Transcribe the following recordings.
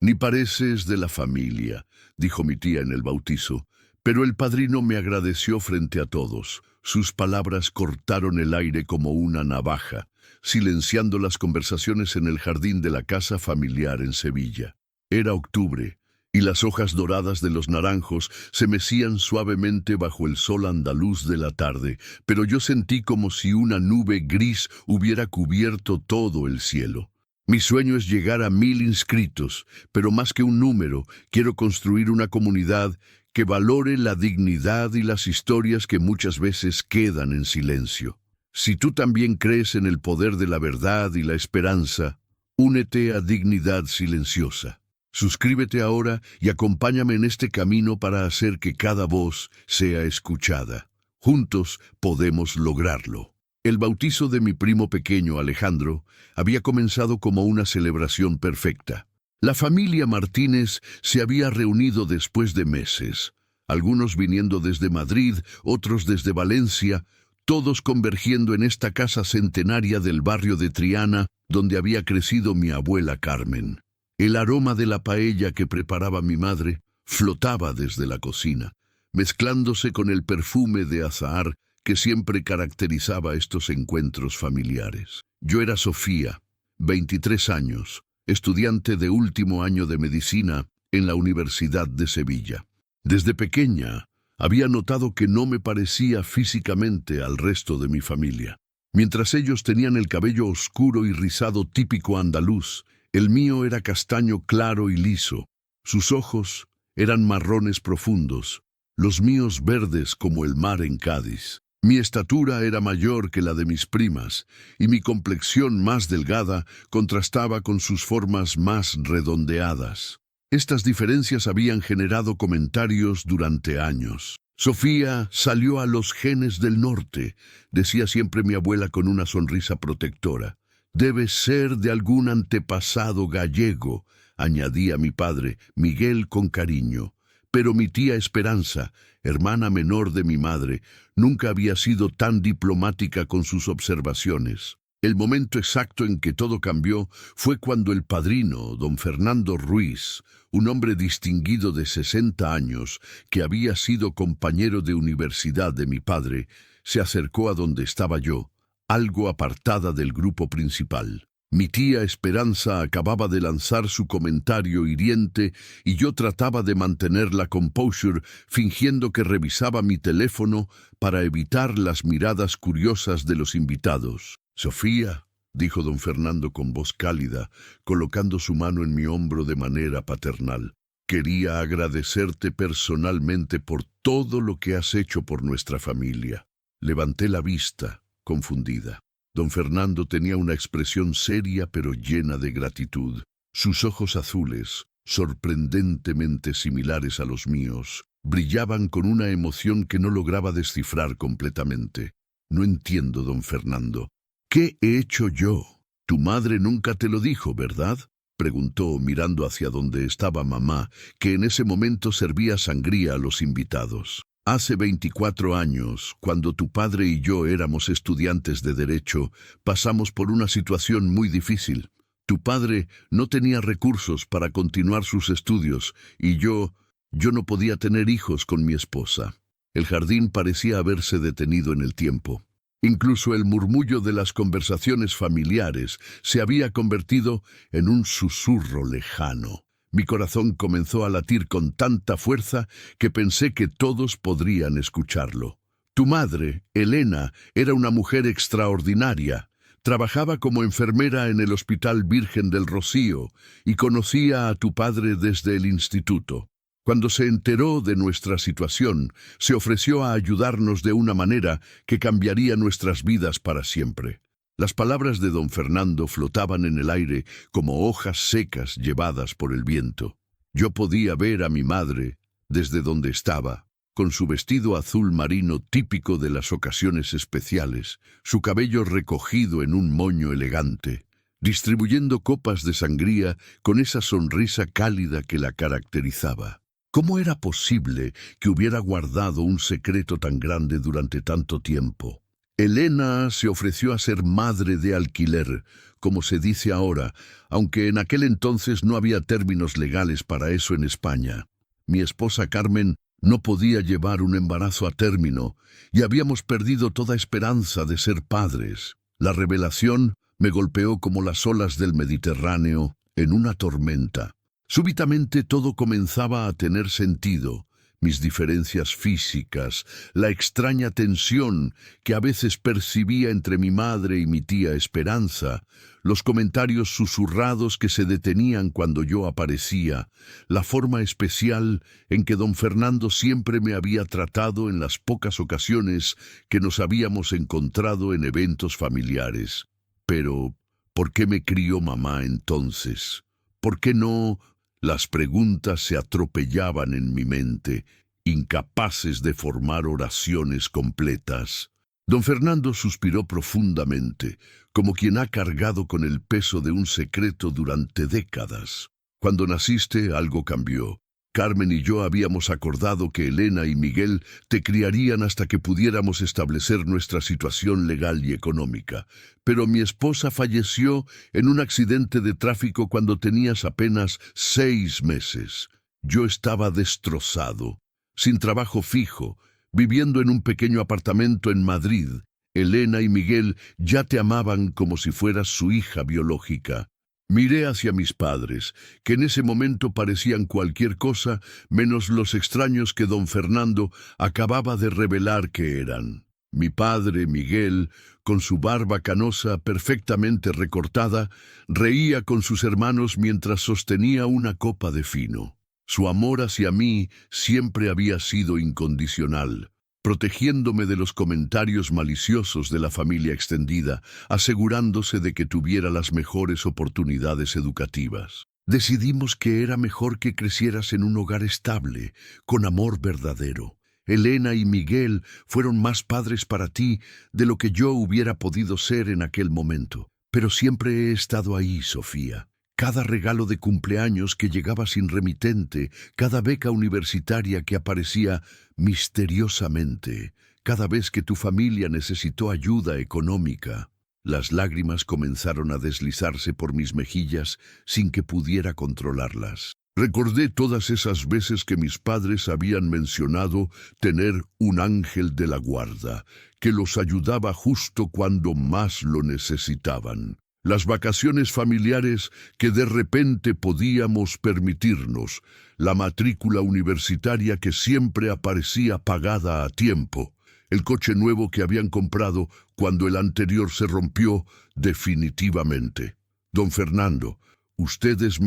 Ni pareces de la familia, dijo mi tía en el bautizo, pero el padrino me agradeció frente a todos. Sus palabras cortaron el aire como una navaja, silenciando las conversaciones en el jardín de la casa familiar en Sevilla. Era octubre, y las hojas doradas de los naranjos se mecían suavemente bajo el sol andaluz de la tarde, pero yo sentí como si una nube gris hubiera cubierto todo el cielo. Mi sueño es llegar a 1000 inscritos, pero más que un número, quiero construir una comunidad que valore la dignidad y las historias que muchas veces quedan en silencio. Si tú también crees en el poder de la verdad y la esperanza, únete a Dignidad Silenciosa. Suscríbete ahora y acompáñame en este camino para hacer que cada voz sea escuchada. Juntos podemos lograrlo. El bautizo de mi primo pequeño Alejandro había comenzado como una celebración perfecta. La familia Martínez se había reunido después de meses, algunos viniendo desde Madrid, otros desde Valencia, todos convergiendo en esta casa centenaria del barrio de Triana, donde había crecido mi abuela Carmen. El aroma de la paella que preparaba mi madre flotaba desde la cocina, mezclándose con el perfume de azahar que siempre caracterizaba estos encuentros familiares. Yo era Sofía, 23 años, estudiante de último año de medicina en la Universidad de Sevilla. Desde pequeña había notado que no me parecía físicamente al resto de mi familia. Mientras ellos tenían el cabello oscuro y rizado típico andaluz, el mío era castaño claro y liso. Sus ojos eran marrones profundos, los míos verdes como el mar en Cádiz. Mi estatura era mayor que la de mis primas, y mi complexión más delgada contrastaba con sus formas más redondeadas. Estas diferencias habían generado comentarios durante años. Sofía salió a los genes del norte, decía siempre mi abuela con una sonrisa protectora. Debe ser de algún antepasado gallego, añadía mi padre, Miguel con cariño. Pero mi tía Esperanza, hermana menor de mi madre, nunca había sido tan diplomática con sus observaciones. El momento exacto en que todo cambió fue cuando el padrino, don Fernando Ruiz, un hombre distinguido de 60 años, que había sido compañero de universidad de mi padre, se acercó a donde estaba yo, algo apartada del grupo principal. Mi tía Esperanza acababa de lanzar su comentario hiriente y yo trataba de mantener la composure fingiendo que revisaba mi teléfono para evitar las miradas curiosas de los invitados. «Sofía», dijo don Fernando con voz cálida, colocando su mano en mi hombro de manera paternal, «quería agradecerte personalmente por todo lo que has hecho por nuestra familia». Levanté la vista, confundida. Don Fernando tenía una expresión seria pero llena de gratitud. Sus ojos azules, sorprendentemente similares a los míos, brillaban con una emoción que no lograba descifrar completamente. «No entiendo, don Fernando. ¿Qué he hecho yo?» «Tu madre nunca te lo dijo, ¿verdad?», preguntó mirando hacia donde estaba mamá, que en ese momento servía sangría a los invitados. «Hace 24 años, cuando tu padre y yo éramos estudiantes de Derecho, pasamos por una situación muy difícil. Tu padre no tenía recursos para continuar sus estudios y yo no podía tener hijos con mi esposa». El jardín parecía haberse detenido en el tiempo. Incluso el murmullo de las conversaciones familiares se había convertido en un susurro lejano. Mi corazón comenzó a latir con tanta fuerza que pensé que todos podrían escucharlo. «Tu madre, Elena, era una mujer extraordinaria. Trabajaba como enfermera en el Hospital Virgen del Rocío y conocía a tu padre desde el instituto. Cuando se enteró de nuestra situación, se ofreció a ayudarnos de una manera que cambiaría nuestras vidas para siempre». Las palabras de don Fernando flotaban en el aire como hojas secas llevadas por el viento. Yo podía ver a mi madre, desde donde estaba, con su vestido azul marino típico de las ocasiones especiales, su cabello recogido en un moño elegante, distribuyendo copas de sangría con esa sonrisa cálida que la caracterizaba. ¿Cómo era posible que hubiera guardado un secreto tan grande durante tanto tiempo? Elena se ofreció a ser madre de alquiler, como se dice ahora, aunque en aquel entonces no había términos legales para eso en España. Mi esposa Carmen no podía llevar un embarazo a término y habíamos perdido toda esperanza de ser padres. La revelación me golpeó como las olas del Mediterráneo en una tormenta. Súbitamente todo comenzaba a tener sentido. Mis diferencias físicas, la extraña tensión que a veces percibía entre mi madre y mi tía Esperanza, los comentarios susurrados que se detenían cuando yo aparecía, la forma especial en que don Fernando siempre me había tratado en las pocas ocasiones que nos habíamos encontrado en eventos familiares. Pero, ¿por qué me crió mamá entonces? ¿Por qué no? Las preguntas se atropellaban en mi mente, incapaces de formar oraciones completas. Don Fernando suspiró profundamente, como quien ha cargado con el peso de un secreto durante décadas. Cuando naciste, algo cambió. Carmen y yo habíamos acordado que Elena y Miguel te criarían hasta que pudiéramos establecer nuestra situación legal y económica. Pero mi esposa falleció en un accidente de tráfico cuando tenías apenas 6 meses. Yo estaba destrozado, sin trabajo fijo, viviendo en un pequeño apartamento en Madrid. Elena y Miguel ya te amaban como si fueras su hija biológica. Miré hacia mis padres, que en ese momento parecían cualquier cosa menos los extraños que don Fernando acababa de revelar que eran. Mi padre, Miguel, con su barba canosa perfectamente recortada, reía con sus hermanos mientras sostenía una copa de fino. Su amor hacia mí siempre había sido incondicional, protegiéndome de los comentarios maliciosos de la familia extendida, asegurándose de que tuviera las mejores oportunidades educativas. Decidimos que era mejor que crecieras en un hogar estable, con amor verdadero. Elena y Miguel fueron más padres para ti de lo que yo hubiera podido ser en aquel momento. Pero siempre he estado ahí, Sofía. Cada regalo de cumpleaños que llegaba sin remitente, cada beca universitaria que aparecía misteriosamente, cada vez que tu familia necesitó ayuda económica. Las lágrimas comenzaron a deslizarse por mis mejillas sin que pudiera controlarlas. Recordé todas esas veces que mis padres habían mencionado tener un ángel de la guarda, que los ayudaba justo cuando más lo necesitaban. Las vacaciones familiares que de repente podíamos permitirnos, la matrícula universitaria que siempre aparecía pagada a tiempo, el coche nuevo que habían comprado cuando el anterior se rompió definitivamente. Don Fernando, usted es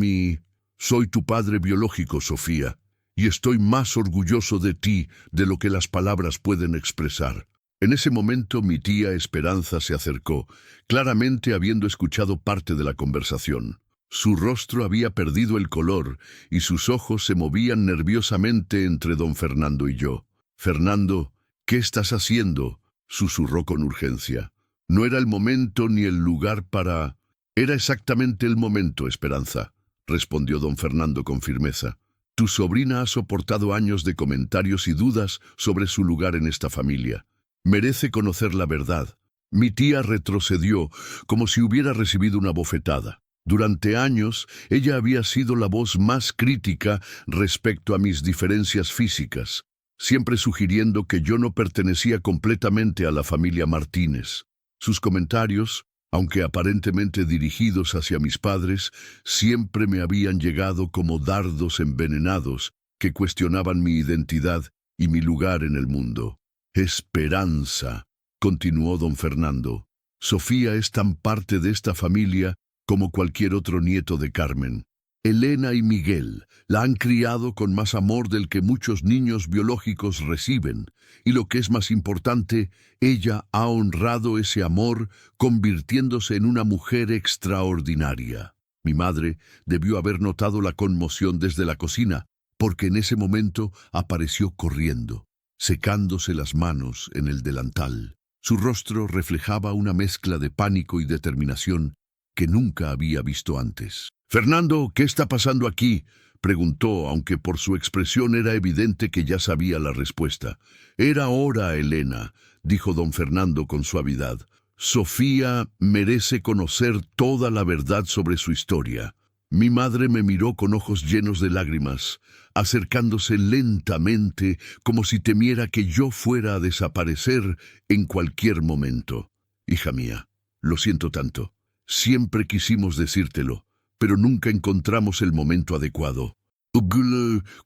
Soy tu padre biológico, Sofía, y estoy más orgulloso de ti de lo que las palabras pueden expresar. En ese momento mi tía Esperanza se acercó, claramente habiendo escuchado parte de la conversación. Su rostro había perdido el color y sus ojos se movían nerviosamente entre don Fernando y yo. «Fernando, ¿qué estás haciendo?», susurró con urgencia. No era el momento ni el lugar para... Era exactamente el momento, Esperanza, respondió don Fernando con firmeza. Tu sobrina ha soportado años de comentarios y dudas sobre su lugar en esta familia. Merece conocer la verdad. Mi tía retrocedió como si hubiera recibido una bofetada. Durante años, ella había sido la voz más crítica respecto a mis diferencias físicas, siempre sugiriendo que yo no pertenecía completamente a la familia Martínez. Sus comentarios, aunque aparentemente dirigidos hacia mis padres, siempre me habían llegado como dardos envenenados que cuestionaban mi identidad y mi lugar en el mundo. Esperanza, continuó don Fernando. Sofía es tan parte de esta familia como cualquier otro nieto de Carmen. Elena y Miguel la han criado con más amor del que muchos niños biológicos reciben, y lo que es más importante, ella ha honrado ese amor convirtiéndose en una mujer extraordinaria. Mi madre debió haber notado la conmoción desde la cocina, porque en ese momento apareció corriendo, secándose las manos en el delantal. Su rostro reflejaba una mezcla de pánico y determinación que nunca había visto antes. «Fernando, ¿qué está pasando aquí?», preguntó, aunque por su expresión era evidente que ya sabía la respuesta. Era hora, Elena, dijo don Fernando con suavidad. Sofía merece conocer toda la verdad sobre su historia. Mi madre me miró con ojos llenos de lágrimas, acercándose lentamente como si temiera que yo fuera a desaparecer en cualquier momento. Hija mía, lo siento tanto. Siempre quisimos decírtelo, pero nunca encontramos el momento adecuado.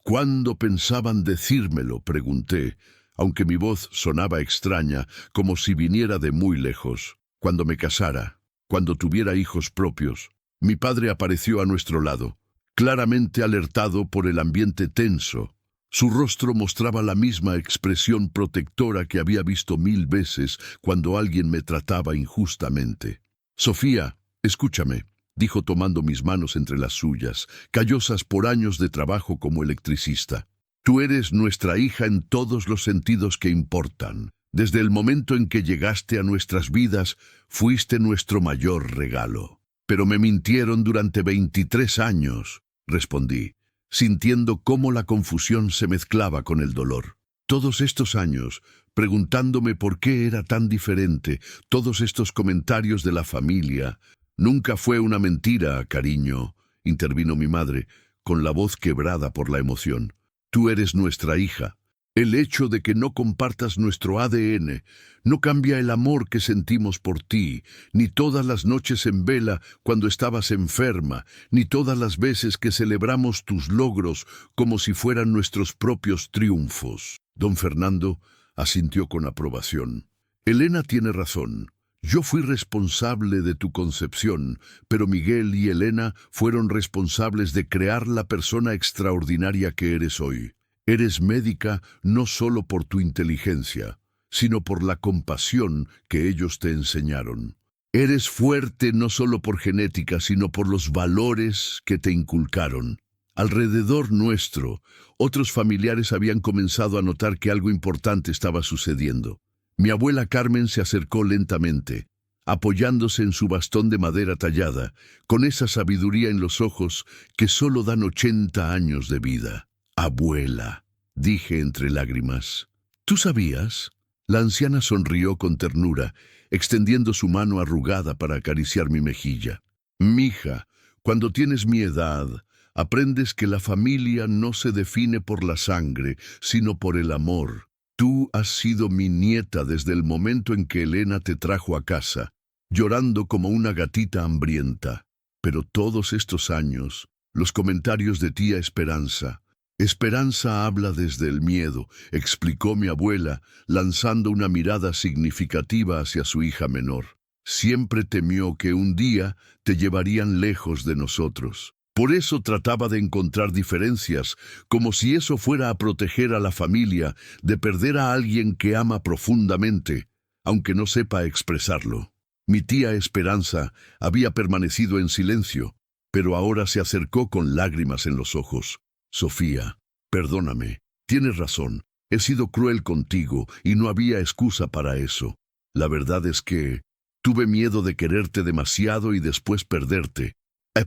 ¿Cuándo pensaban decírmelo?, pregunté, aunque mi voz sonaba extraña, como si viniera de muy lejos. Cuando me casara, cuando tuviera hijos propios. Mi padre apareció a nuestro lado, claramente alertado por el ambiente tenso. Su rostro mostraba la misma expresión protectora que había visto 1000 veces cuando alguien me trataba injustamente. Sofía, escúchame, dijo tomando mis manos entre las suyas, callosas por años de trabajo como electricista. Tú eres nuestra hija en todos los sentidos que importan. Desde el momento en que llegaste a nuestras vidas, fuiste nuestro mayor regalo. Pero me mintieron durante 23 años, respondí, sintiendo cómo la confusión se mezclaba con el dolor. Todos estos años, preguntándome por qué era tan diferente, todos estos comentarios de la familia. Nunca fue una mentira, cariño, intervino mi madre, con la voz quebrada por la emoción. Tú eres nuestra hija. El hecho de que no compartas nuestro ADN no cambia el amor que sentimos por ti, ni todas las noches en vela cuando estabas enferma, ni todas las veces que celebramos tus logros como si fueran nuestros propios triunfos. Don Fernando asintió con aprobación. Elena tiene razón. Yo fui responsable de tu concepción, pero Miguel y Elena fueron responsables de crear la persona extraordinaria que eres hoy. Eres médica no solo por tu inteligencia, sino por la compasión que ellos te enseñaron. Eres fuerte no solo por genética, sino por los valores que te inculcaron. Alrededor nuestro, otros familiares habían comenzado a notar que algo importante estaba sucediendo. Mi abuela Carmen se acercó lentamente, apoyándose en su bastón de madera tallada, con esa sabiduría en los ojos que solo dan 80 años de vida. Abuela, dije entre lágrimas. ¿Tú sabías? La anciana sonrió con ternura, extendiendo su mano arrugada para acariciar mi mejilla. Mija, cuando tienes mi edad, aprendes que la familia no se define por la sangre, sino por el amor. Tú has sido mi nieta desde el momento en que Elena te trajo a casa, llorando como una gatita hambrienta. Pero todos estos años, los comentarios de tía Esperanza. Esperanza habla desde el miedo, explicó mi abuela, lanzando una mirada significativa hacia su hija menor. Siempre temió que un día te llevarían lejos de nosotros. Por eso trataba de encontrar diferencias, como si eso fuera a proteger a la familia de perder a alguien que ama profundamente, aunque no sepa expresarlo. Mi tía Esperanza había permanecido en silencio, pero ahora se acercó con lágrimas en los ojos. Sofía, perdóname, tienes razón, he sido cruel contigo y no había excusa para eso. La verdad es que tuve miedo de quererte demasiado y después perderte.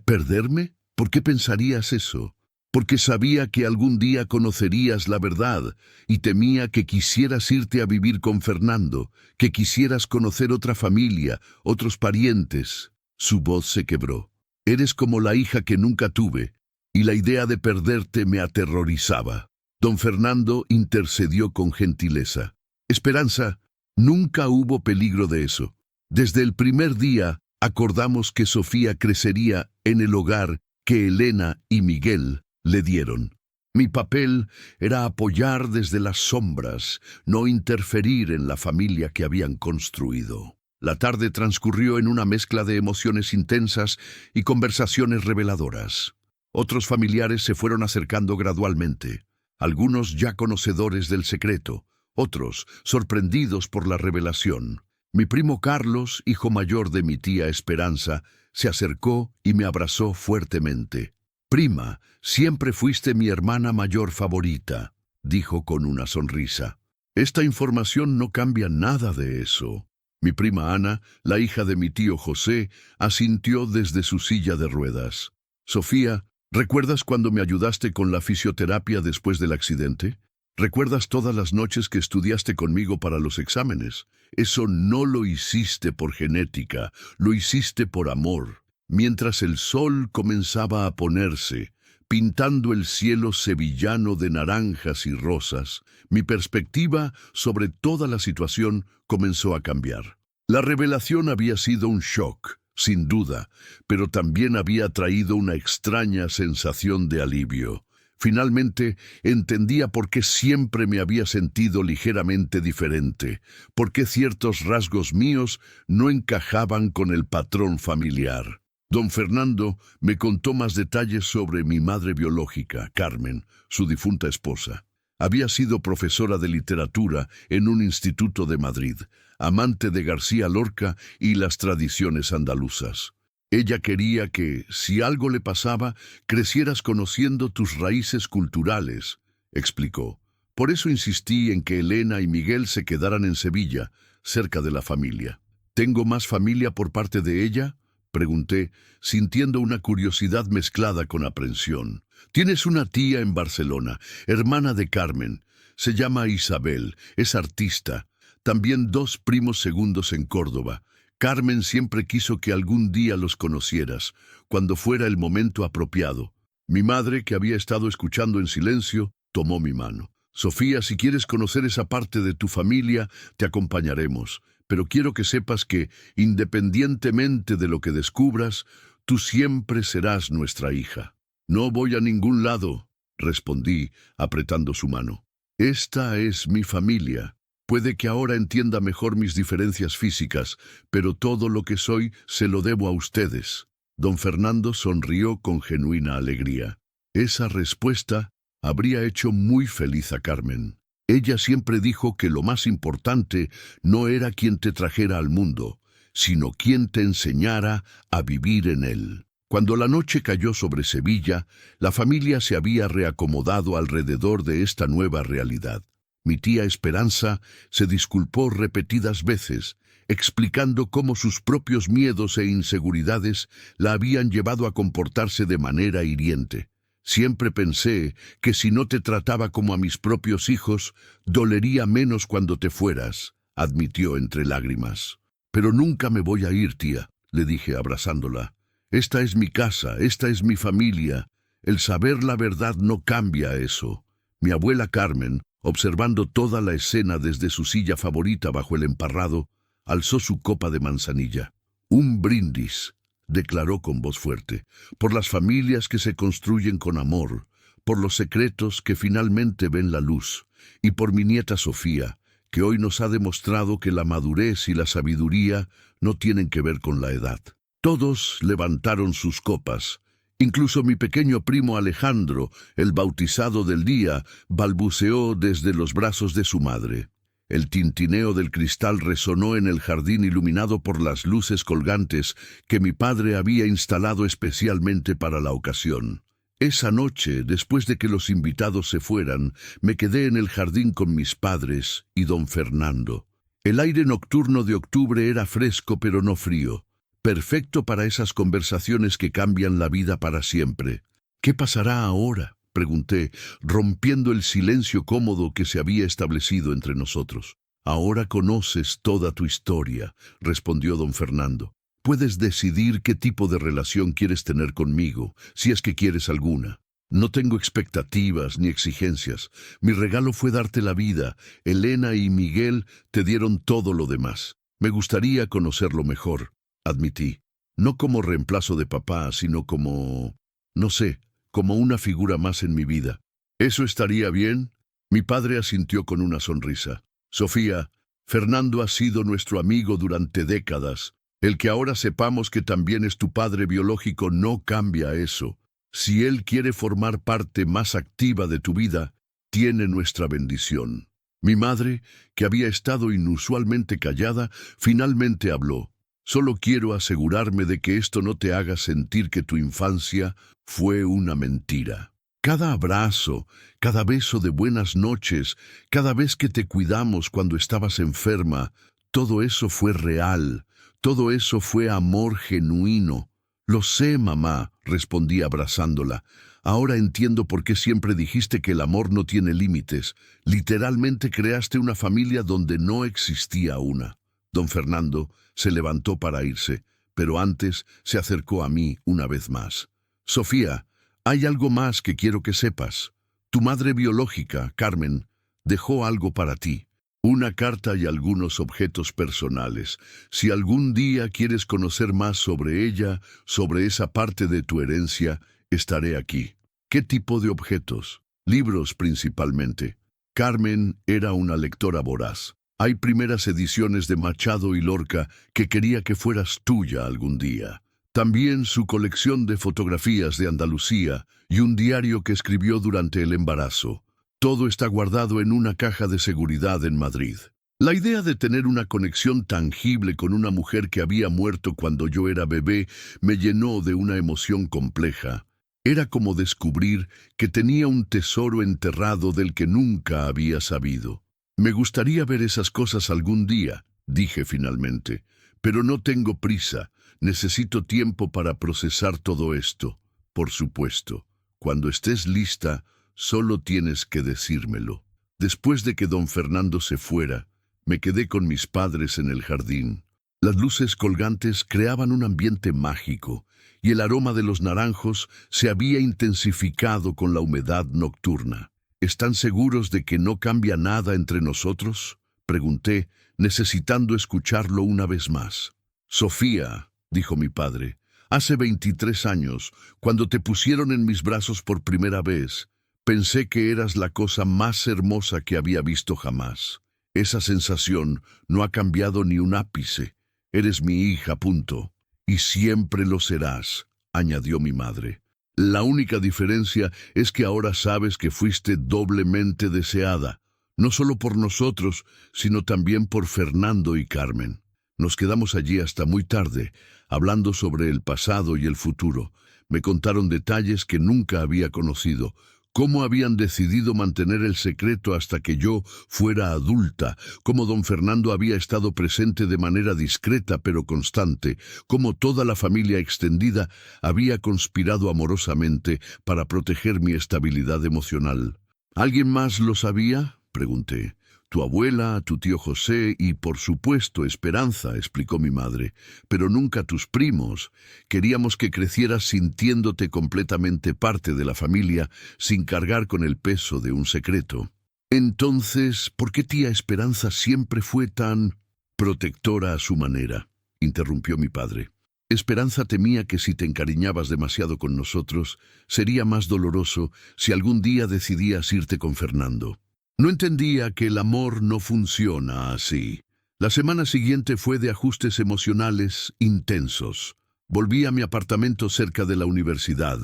¿Perderme? ¿Por qué pensarías eso? Porque sabía que algún día conocerías la verdad y temía que quisieras irte a vivir con Fernando, que quisieras conocer otra familia, otros parientes. Su voz se quebró. Eres como la hija que nunca tuve, y la idea de perderte me aterrorizaba. Don Fernando intercedió con gentileza. Esperanza, nunca hubo peligro de eso. Desde el primer día acordamos que Sofía crecería en el hogar que Elena y Miguel le dieron. Mi papel era apoyar desde las sombras, no interferir en la familia que habían construido. La tarde transcurrió en una mezcla de emociones intensas y conversaciones reveladoras. Otros familiares se fueron acercando gradualmente, algunos ya conocedores del secreto, otros sorprendidos por la revelación. Mi primo Carlos, hijo mayor de mi tía Esperanza, se acercó y me abrazó fuertemente. Prima, siempre fuiste mi hermana mayor favorita, dijo con una sonrisa. Esta información no cambia nada de eso. Mi prima Ana, la hija de mi tío José, asintió desde su silla de ruedas. Sofía, ¿Recuerdas cuando me ayudaste con la fisioterapia después del accidente? ¿Recuerdas todas las noches que estudiaste conmigo para los exámenes? Eso no lo hiciste por genética, lo hiciste por amor. Mientras el sol comenzaba a ponerse, pintando el cielo sevillano de naranjas y rosas, mi perspectiva sobre toda la situación comenzó a cambiar. La revelación había sido un shock, sin duda, pero también había traído una extraña sensación de alivio. Finalmente, entendía por qué siempre me había sentido ligeramente diferente, por qué ciertos rasgos míos no encajaban con el patrón familiar. Don Fernando me contó más detalles sobre mi madre biológica, Carmen, su difunta esposa. Había sido profesora de literatura en un instituto de Madrid, amante de García Lorca y las tradiciones andaluzas. Ella quería que, si algo le pasaba, crecieras conociendo tus raíces culturales, explicó. Por eso insistí en que Elena y Miguel se quedaran en Sevilla, cerca de la familia. ¿Tengo más familia por parte de ella?, pregunté, sintiendo una curiosidad mezclada con aprensión. Tienes una tía en Barcelona, hermana de Carmen. Se llama Isabel, es artista. También 2 primos segundos en Córdoba. Carmen siempre quiso que algún día los conocieras, cuando fuera el momento apropiado. Mi madre, que había estado escuchando en silencio, tomó mi mano. Sofía, si quieres conocer esa parte de tu familia, te acompañaremos. Pero quiero que sepas que, independientemente de lo que descubras, tú siempre serás nuestra hija. No voy a ningún lado, respondí, apretando su mano. Esta es mi familia. Puede que ahora entienda mejor mis diferencias físicas, pero todo lo que soy se lo debo a ustedes. Don Fernando sonrió con genuina alegría. Esa respuesta habría hecho muy feliz a Carmen. Ella siempre dijo que lo más importante no era quien te trajera al mundo, sino quien te enseñara a vivir en él. Cuando la noche cayó sobre Sevilla, la familia se había reacomodado alrededor de esta nueva realidad. Mi tía Esperanza se disculpó repetidas veces, explicando cómo sus propios miedos e inseguridades la habían llevado a comportarse de manera hiriente. Siempre pensé que si no te trataba como a mis propios hijos, dolería menos cuando te fueras, admitió entre lágrimas. Pero nunca me voy a ir, tía, le dije abrazándola. Esta es mi casa, esta es mi familia. El saber la verdad no cambia eso. Mi abuela Carmen, observando toda la escena desde su silla favorita bajo el emparrado, alzó su copa de manzanilla. Un brindis, declaró con voz fuerte, por las familias que se construyen con amor, por los secretos que finalmente ven la luz, y por mi nieta Sofía, que hoy nos ha demostrado que la madurez y la sabiduría no tienen que ver con la edad. Todos levantaron sus copas. Incluso mi pequeño primo Alejandro, el bautizado del día, balbuceó desde los brazos de su madre. El tintineo del cristal resonó en el jardín iluminado por las luces colgantes que mi padre había instalado especialmente para la ocasión. Esa noche, después de que los invitados se fueran, me quedé en el jardín con mis padres y don Fernando. El aire nocturno de octubre era fresco pero no frío. Perfecto para esas conversaciones que cambian la vida para siempre. ¿Qué pasará ahora?, pregunté, rompiendo el silencio cómodo que se había establecido entre nosotros. Ahora conoces toda tu historia, respondió don Fernando. Puedes decidir qué tipo de relación quieres tener conmigo, si es que quieres alguna. No tengo expectativas ni exigencias. Mi regalo fue darte la vida. Elena y Miguel te dieron todo lo demás. Me gustaría conocerlo mejor, admití. No como reemplazo de papá, sino como, no sé, como una figura más en mi vida. ¿Eso estaría bien? Mi padre asintió con una sonrisa. Sofía, Fernando ha sido nuestro amigo durante décadas. El que ahora sepamos que también es tu padre biológico no cambia eso. Si él quiere formar parte más activa de tu vida, tiene nuestra bendición. Mi madre, que había estado inusualmente callada, finalmente habló. Solo quiero asegurarme de que esto no te haga sentir que tu infancia fue una mentira. Cada abrazo, cada beso de buenas noches, cada vez que te cuidamos cuando estabas enferma, todo eso fue real, todo eso fue amor genuino. Lo sé, mamá, respondí abrazándola. Ahora entiendo por qué siempre dijiste que el amor no tiene límites. Literalmente creaste una familia donde no existía una. Don Fernando se levantó para irse, pero antes se acercó a mí una vez más. Sofía, hay algo más que quiero que sepas. Tu madre biológica, Carmen, dejó algo para ti. Una carta y algunos objetos personales. Si algún día quieres conocer más sobre ella, sobre esa parte de tu herencia, estaré aquí. ¿Qué tipo de objetos? Libros principalmente. Carmen era una lectora voraz. Hay primeras ediciones de Machado y Lorca que quería que fueras tuya algún día. También su colección de fotografías de Andalucía y un diario que escribió durante el embarazo. Todo está guardado en una caja de seguridad en Madrid. La idea de tener una conexión tangible con una mujer que había muerto cuando yo era bebé me llenó de una emoción compleja. Era como descubrir que tenía un tesoro enterrado del que nunca había sabido. Me gustaría ver esas cosas algún día, dije finalmente, pero no tengo prisa. Necesito tiempo para procesar todo esto. Por supuesto, cuando estés lista, solo tienes que decírmelo. Después de que don Fernando se fuera, me quedé con mis padres en el jardín. Las luces colgantes creaban un ambiente mágico, y el aroma de los naranjos se había intensificado con la humedad nocturna. ¿Están seguros de que no cambia nada entre nosotros?, pregunté, necesitando escucharlo una vez más. Sofía, dijo mi padre, hace 23 años, cuando te pusieron en mis brazos por primera vez, pensé que eras la cosa más hermosa que había visto jamás. Esa sensación no ha cambiado ni un ápice. Eres mi hija, punto. Y siempre lo serás, añadió mi madre. La única diferencia es que ahora sabes que fuiste doblemente deseada, no solo por nosotros, sino también por Fernando y Carmen. Nos quedamos allí hasta muy tarde, hablando sobre el pasado y el futuro. Me contaron detalles que nunca había conocido, cómo habían decidido mantener el secreto hasta que yo fuera adulta, cómo don Fernando había estado presente de manera discreta pero constante, cómo toda la familia extendida había conspirado amorosamente para proteger mi estabilidad emocional. ¿Alguien más lo sabía?, pregunté. Tu abuela, tu tío José y, por supuesto, Esperanza, explicó mi madre, pero nunca tus primos. Queríamos que crecieras sintiéndote completamente parte de la familia, sin cargar con el peso de un secreto. Entonces, ¿por qué tía Esperanza siempre fue tan protectora a su manera?, interrumpió mi padre. Esperanza temía que si te encariñabas demasiado con nosotros, sería más doloroso si algún día decidías irte con Fernando. No entendía que el amor no funciona así. La semana siguiente fue de ajustes emocionales intensos. Volví a mi apartamento cerca de la universidad,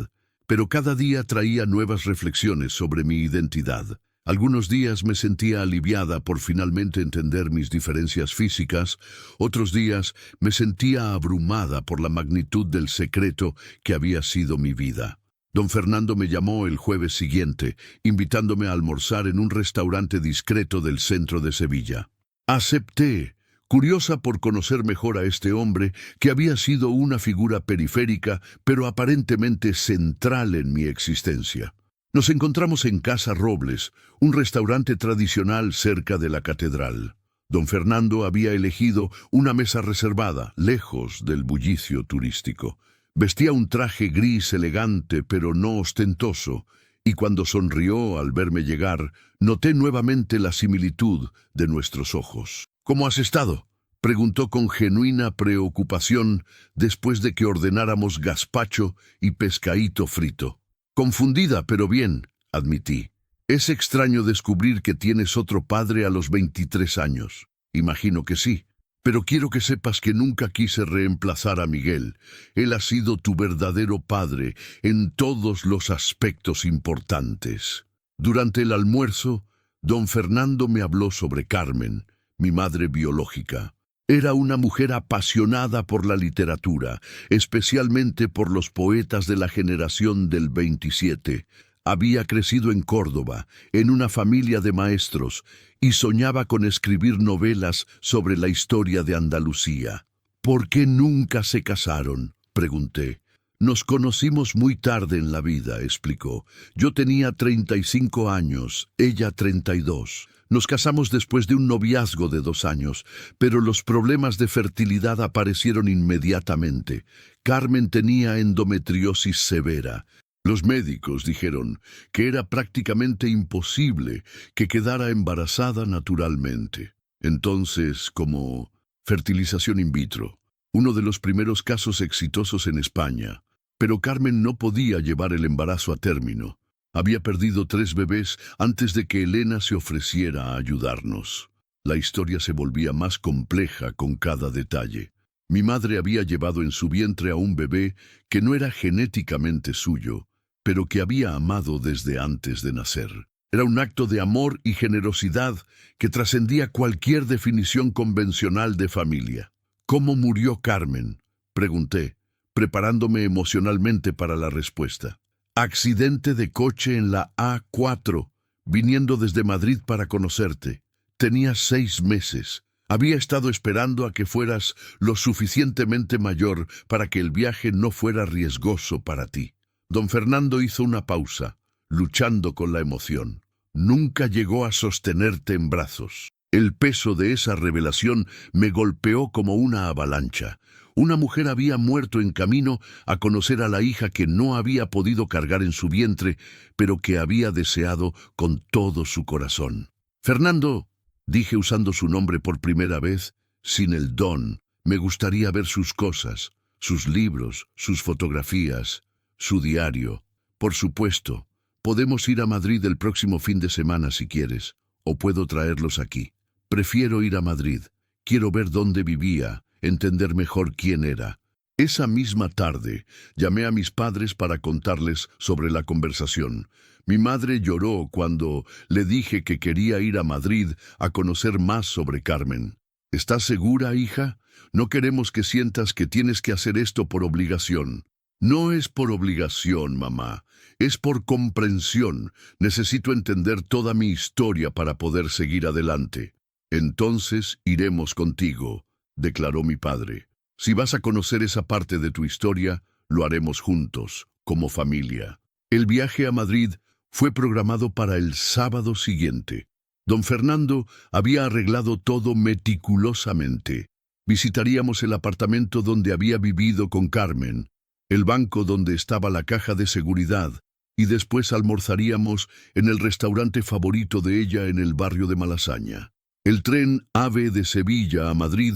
pero cada día traía nuevas reflexiones sobre mi identidad. Algunos días me sentía aliviada por finalmente entender mis diferencias físicas, otros días me sentía abrumada por la magnitud del secreto que había sido mi vida. Don Fernando me llamó el jueves siguiente, invitándome a almorzar en un restaurante discreto del centro de Sevilla. Acepté, curiosa por conocer mejor a este hombre que había sido una figura periférica, pero aparentemente central en mi existencia. Nos encontramos en Casa Robles, un restaurante tradicional cerca de la catedral. Don Fernando había elegido una mesa reservada, lejos del bullicio turístico. Vestía un traje gris elegante pero no ostentoso, y cuando sonrió al verme llegar, noté nuevamente la similitud de nuestros ojos. ¿Cómo has estado?, preguntó con genuina preocupación después de que ordenáramos gazpacho y pescaíto frito. Confundida, pero bien, admití. Es extraño descubrir que tienes otro padre a los 23 años. Imagino que sí. Pero quiero que sepas que nunca quise reemplazar a Miguel. Él ha sido tu verdadero padre en todos los aspectos importantes. Durante el almuerzo, don Fernando me habló sobre Carmen, mi madre biológica. Era una mujer apasionada por la literatura, especialmente por los poetas de la generación del 27. Había crecido en Córdoba, en una familia de maestros, y soñaba con escribir novelas sobre la historia de Andalucía. ¿Por qué nunca se casaron?, pregunté. Nos conocimos muy tarde en la vida, explicó. Yo tenía 35 años, ella 32. Nos casamos después de un noviazgo de 2 años, pero los problemas de fertilidad aparecieron inmediatamente. Carmen tenía endometriosis severa. Los médicos dijeron que era prácticamente imposible que quedara embarazada naturalmente. Entonces, como fertilización in vitro, uno de los primeros casos exitosos en España. Pero Carmen no podía llevar el embarazo a término. Había perdido 3 bebés antes de que Elena se ofreciera a ayudarnos. La historia se volvía más compleja con cada detalle. Mi madre había llevado en su vientre a un bebé que no era genéticamente suyo, pero que había amado desde antes de nacer. Era un acto de amor y generosidad que trascendía cualquier definición convencional de familia. ¿Cómo murió Carmen?, pregunté, preparándome emocionalmente para la respuesta. Accidente de coche en la A4, viniendo desde Madrid para conocerte. Tenía 6 meses. Había estado esperando a que fueras lo suficientemente mayor para que el viaje no fuera riesgoso para ti. Don Fernando hizo una pausa, luchando con la emoción. Nunca llegó a sostenerte en brazos. El peso de esa revelación me golpeó como una avalancha. Una mujer había muerto en camino a conocer a la hija que no había podido cargar en su vientre, pero que había deseado con todo su corazón. Fernando, dije usando su nombre por primera vez, sin el don, me gustaría ver sus cosas, sus libros, sus fotografías, su diario. Por supuesto, podemos ir a Madrid el próximo fin de semana si quieres, o puedo traerlos aquí. Prefiero ir a Madrid. Quiero ver dónde vivía, entender mejor quién era. Esa misma tarde, llamé a mis padres para contarles sobre la conversación. Mi madre lloró cuando le dije que quería ir a Madrid a conocer más sobre Carmen. ¿Estás segura, hija? No queremos que sientas que tienes que hacer esto por obligación. No es por obligación, mamá. Es por comprensión. Necesito entender toda mi historia para poder seguir adelante. Entonces iremos contigo, declaró mi padre. Si vas a conocer esa parte de tu historia, lo haremos juntos, como familia. El viaje a Madrid fue programado para el sábado siguiente. Don Fernando había arreglado todo meticulosamente. Visitaríamos el apartamento donde había vivido con Carmen, el banco donde estaba la caja de seguridad, y después almorzaríamos en el restaurante favorito de ella en el barrio de Malasaña. El tren AVE de Sevilla a Madrid,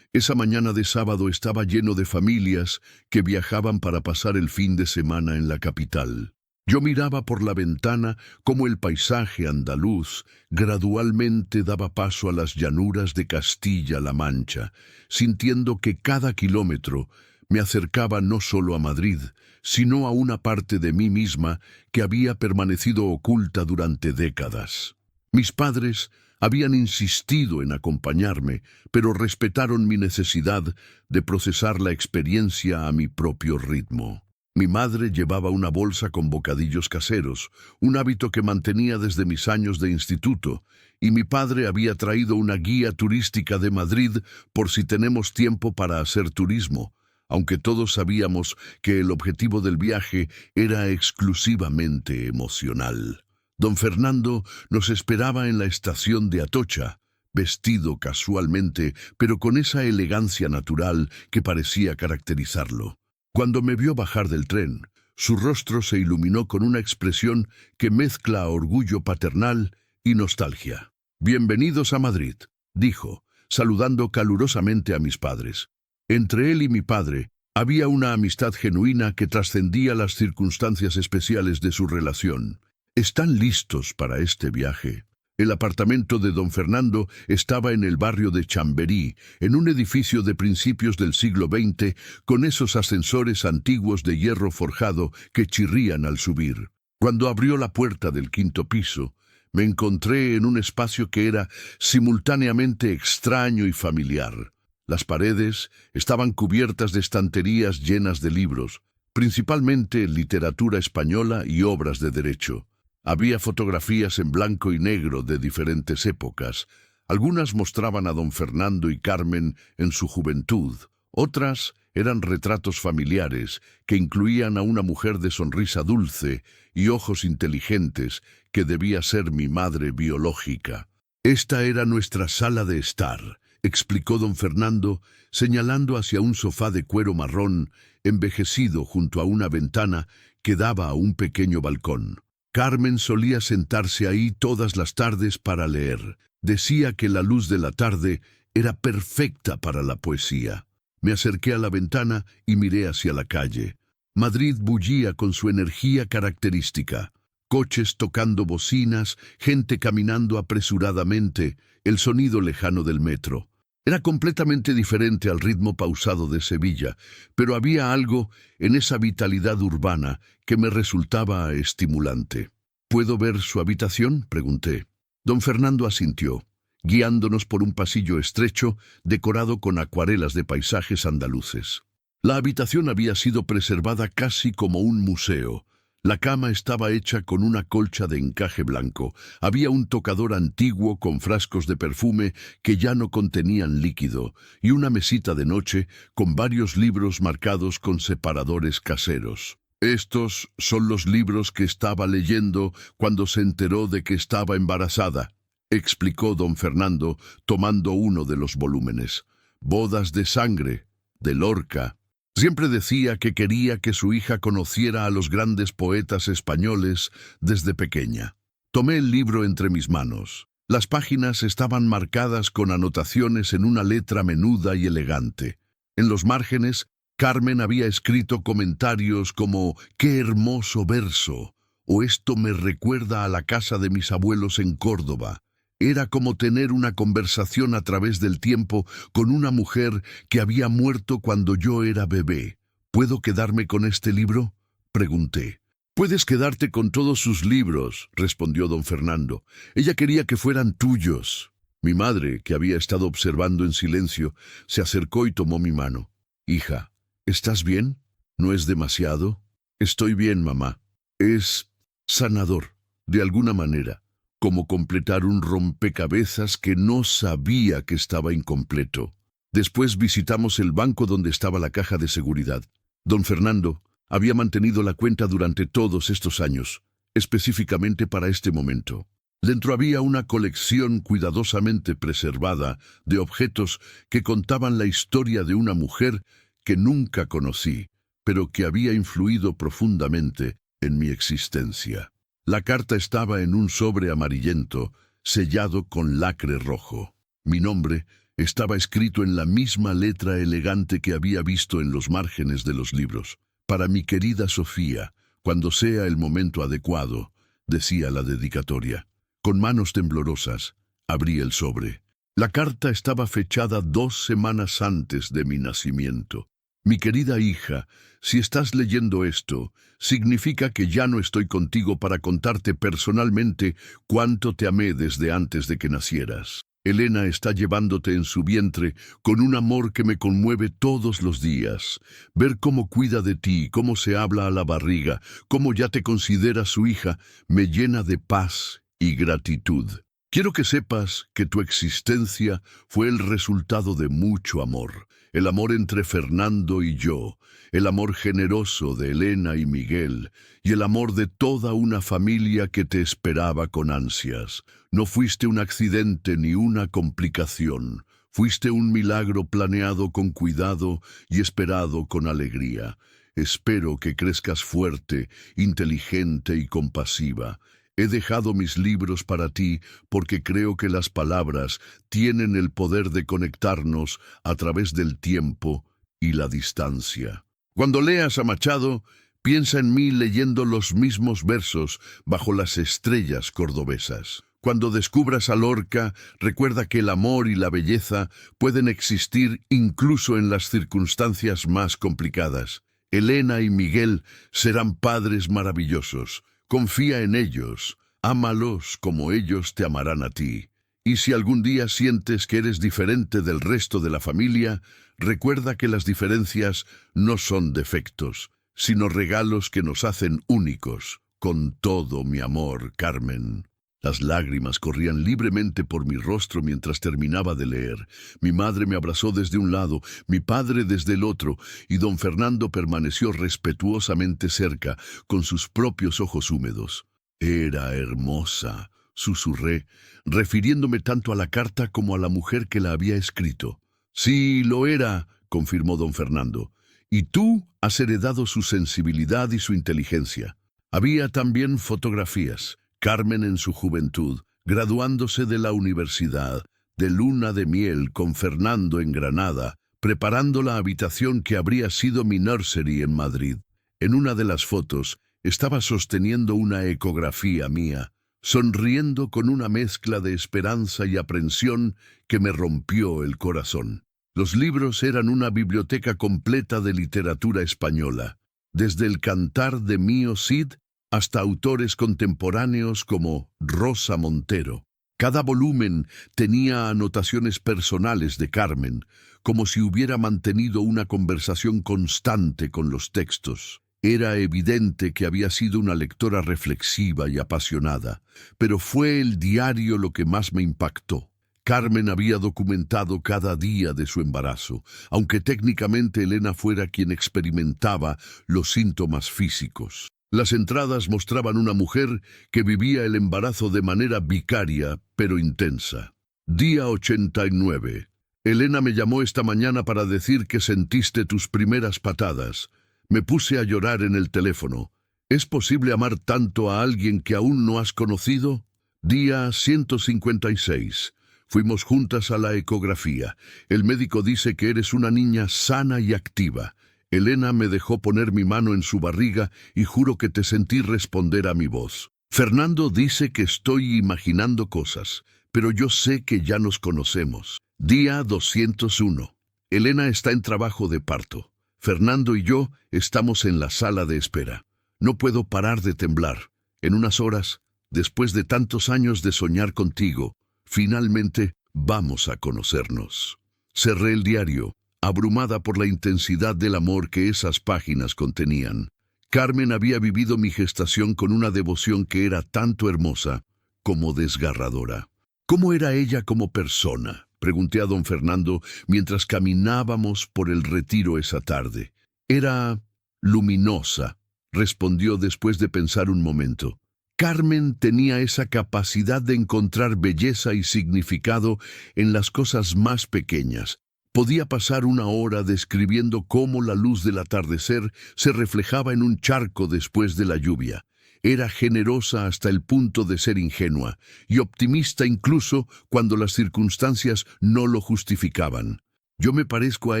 esa mañana de sábado, estaba lleno de familias que viajaban para pasar el fin de semana en la capital. Yo miraba por la ventana cómo el paisaje andaluz gradualmente daba paso a las llanuras de Castilla-La Mancha, sintiendo que cada kilómetro me acercaba no solo a Madrid, sino a una parte de mí misma que había permanecido oculta durante décadas. Mis padres habían insistido en acompañarme, pero respetaron mi necesidad de procesar la experiencia a mi propio ritmo. Mi madre llevaba una bolsa con bocadillos caseros, un hábito que mantenía desde mis años de instituto, y mi padre había traído una guía turística de Madrid por si tenemos tiempo para hacer turismo, aunque todos sabíamos que el objetivo del viaje era exclusivamente emocional. Don Fernando nos esperaba en la estación de Atocha, vestido casualmente, pero con esa elegancia natural que parecía caracterizarlo. Cuando me vio bajar del tren, su rostro se iluminó con una expresión que mezcla orgullo paternal y nostalgia. «Bienvenidos a Madrid», dijo, saludando calurosamente a mis padres. Entre él y mi padre había una amistad genuina que trascendía las circunstancias especiales de su relación. ¿Están listos para este viaje? El apartamento de don Fernando estaba en el barrio de Chamberí, en un edificio de principios del siglo XX, con esos ascensores antiguos de hierro forjado que chirrían al subir. Cuando abrió la puerta del 5º piso, me encontré en un espacio que era simultáneamente extraño y familiar. Las paredes estaban cubiertas de estanterías llenas de libros, principalmente literatura española y obras de derecho. Había fotografías en blanco y negro de diferentes épocas. Algunas mostraban a don Fernando y Carmen en su juventud, otras Eran retratos familiares que incluían a una mujer de sonrisa dulce y ojos inteligentes que debía ser mi madre biológica. Esta era nuestra sala de estar, explicó don Fernando, señalando hacia un sofá de cuero marrón, envejecido junto a una ventana que daba a un pequeño balcón. Carmen solía sentarse ahí todas las tardes para leer. Decía que la luz de la tarde era perfecta para la poesía. Me acerqué a la ventana y miré hacia la calle. Madrid bullía con su energía característica. Coches tocando bocinas, gente caminando apresuradamente, el sonido lejano del metro. Era completamente diferente al ritmo pausado de Sevilla, pero había algo en esa vitalidad urbana que me resultaba estimulante. ¿Puedo ver su habitación?, pregunté. Don Fernando asintió, guiándonos por un pasillo estrecho decorado con acuarelas de paisajes andaluces. La habitación había sido preservada casi como un museo. La cama estaba hecha con una colcha de encaje blanco. Había un tocador antiguo con frascos de perfume que ya no contenían líquido y una mesita de noche con varios libros marcados con separadores caseros. Estos son los libros que estaba leyendo cuando se enteró de que estaba embarazada, explicó don Fernando, tomando uno de los volúmenes. Bodas de sangre, de Lorca. Siempre decía que quería que su hija conociera a los grandes poetas españoles desde pequeña. Tomé el libro entre mis manos. Las páginas estaban marcadas con anotaciones en una letra menuda y elegante. En los márgenes, Carmen había escrito comentarios como «¡Qué hermoso verso!» o «Esto me recuerda a la casa de mis abuelos en Córdoba». Era como tener una conversación a través del tiempo con una mujer que había muerto cuando yo era bebé. ¿Puedo quedarme con este libro?, pregunté. «Puedes quedarte con todos sus libros», respondió don Fernando. «Ella quería que fueran tuyos». Mi madre, que había estado observando en silencio, se acercó y tomó mi mano. «Hija, ¿estás bien? ¿No es demasiado?» «Estoy bien, mamá. Es sanador, de alguna manera. Como completar un rompecabezas que no sabía que estaba incompleto». Después visitamos el banco donde estaba la caja de seguridad. Don Fernando había mantenido la cuenta durante todos estos años, específicamente para este momento. Dentro había una colección cuidadosamente preservada de objetos que contaban la historia de una mujer que nunca conocí, pero que había influido profundamente en mi existencia. La carta estaba en un sobre amarillento, sellado con lacre rojo. Mi nombre estaba escrito en la misma letra elegante que había visto en los márgenes de los libros. «Para mi querida Sofía, cuando sea el momento adecuado», decía la dedicatoria. Con manos temblorosas, abrí el sobre. La carta estaba fechada 2 semanas antes de mi nacimiento. «Mi querida hija, si estás leyendo esto, significa que ya no estoy contigo para contarte personalmente cuánto te amé desde antes de que nacieras. Elena está llevándote en su vientre con un amor que me conmueve todos los días. Ver cómo cuida de ti, cómo se habla a la barriga, cómo ya te considera su hija, me llena de paz y gratitud. Quiero que sepas que tu existencia fue el resultado de mucho amor. El amor entre Fernando y yo, el amor generoso de Elena y Miguel, y el amor de toda una familia que te esperaba con ansias. No fuiste un accidente ni una complicación. Fuiste un milagro planeado con cuidado y esperado con alegría. Espero que crezcas fuerte, inteligente y compasiva. He dejado mis libros para ti porque creo que las palabras tienen el poder de conectarnos a través del tiempo y la distancia. Cuando leas a Machado, piensa en mí leyendo los mismos versos bajo las estrellas cordobesas. Cuando descubras a Lorca, recuerda que el amor y la belleza pueden existir incluso en las circunstancias más complicadas. Elena y Miguel serán padres maravillosos. Confía en ellos, ámalos como ellos te amarán a ti. Y si algún día sientes que eres diferente del resto de la familia, recuerda que las diferencias no son defectos, sino regalos que nos hacen únicos. Con todo mi amor, Carmen». Las lágrimas corrían libremente por mi rostro mientras terminaba de leer. Mi madre me abrazó desde un lado, mi padre desde el otro, y don Fernando permaneció respetuosamente cerca, con sus propios ojos húmedos. Era hermosa, susurré, refiriéndome tanto a la carta como a la mujer que la había escrito. Sí, lo era, confirmó don Fernando. Y tú has heredado su sensibilidad y su inteligencia. Había también fotografías. Carmen en su juventud, graduándose de la universidad, de luna de miel con Fernando en Granada, preparando la habitación que habría sido mi nursery en Madrid. En una de las fotos estaba sosteniendo una ecografía mía, sonriendo con una mezcla de esperanza y aprensión que me rompió el corazón. Los libros eran una biblioteca completa de literatura española, desde el Cantar de Mío Cid hasta autores contemporáneos como Rosa Montero. Cada volumen tenía anotaciones personales de Carmen, como si hubiera mantenido una conversación constante con los textos. Era evidente que había sido una lectora reflexiva y apasionada, pero fue el diario lo que más me impactó. Carmen había documentado cada día de su embarazo, aunque técnicamente Elena fuera quien experimentaba los síntomas físicos. Las entradas mostraban una mujer que vivía el embarazo de manera vicaria, pero intensa. Día 89. Elena me llamó esta mañana para decir que sentiste tus primeras patadas. Me puse a llorar en el teléfono. ¿Es posible amar tanto a alguien que aún no has conocido? Día 156. Fuimos juntas a la ecografía. El médico dice que eres una niña sana y activa. Elena me dejó poner mi mano en su barriga y juro que te sentí responder a mi voz. Fernando dice que estoy imaginando cosas, pero yo sé que ya nos conocemos. Día 201. Elena está en trabajo de parto. Fernando y yo estamos en la sala de espera. No puedo parar de temblar. En unas horas, después de tantos años de soñar contigo, finalmente vamos a conocernos. Cerré el diario, abrumada por la intensidad del amor que esas páginas contenían. Carmen había vivido mi gestación con una devoción que era tanto hermosa como desgarradora. ¿Cómo era ella como persona?, pregunté a don Fernando mientras caminábamos por el retiro esa tarde. Era luminosa, respondió después de pensar un momento. Carmen tenía esa capacidad de encontrar belleza y significado en las cosas más pequeñas. Podía pasar una hora describiendo cómo la luz del atardecer se reflejaba en un charco después de la lluvia. Era generosa hasta el punto de ser ingenua, y optimista incluso cuando las circunstancias no lo justificaban. Yo me parezco a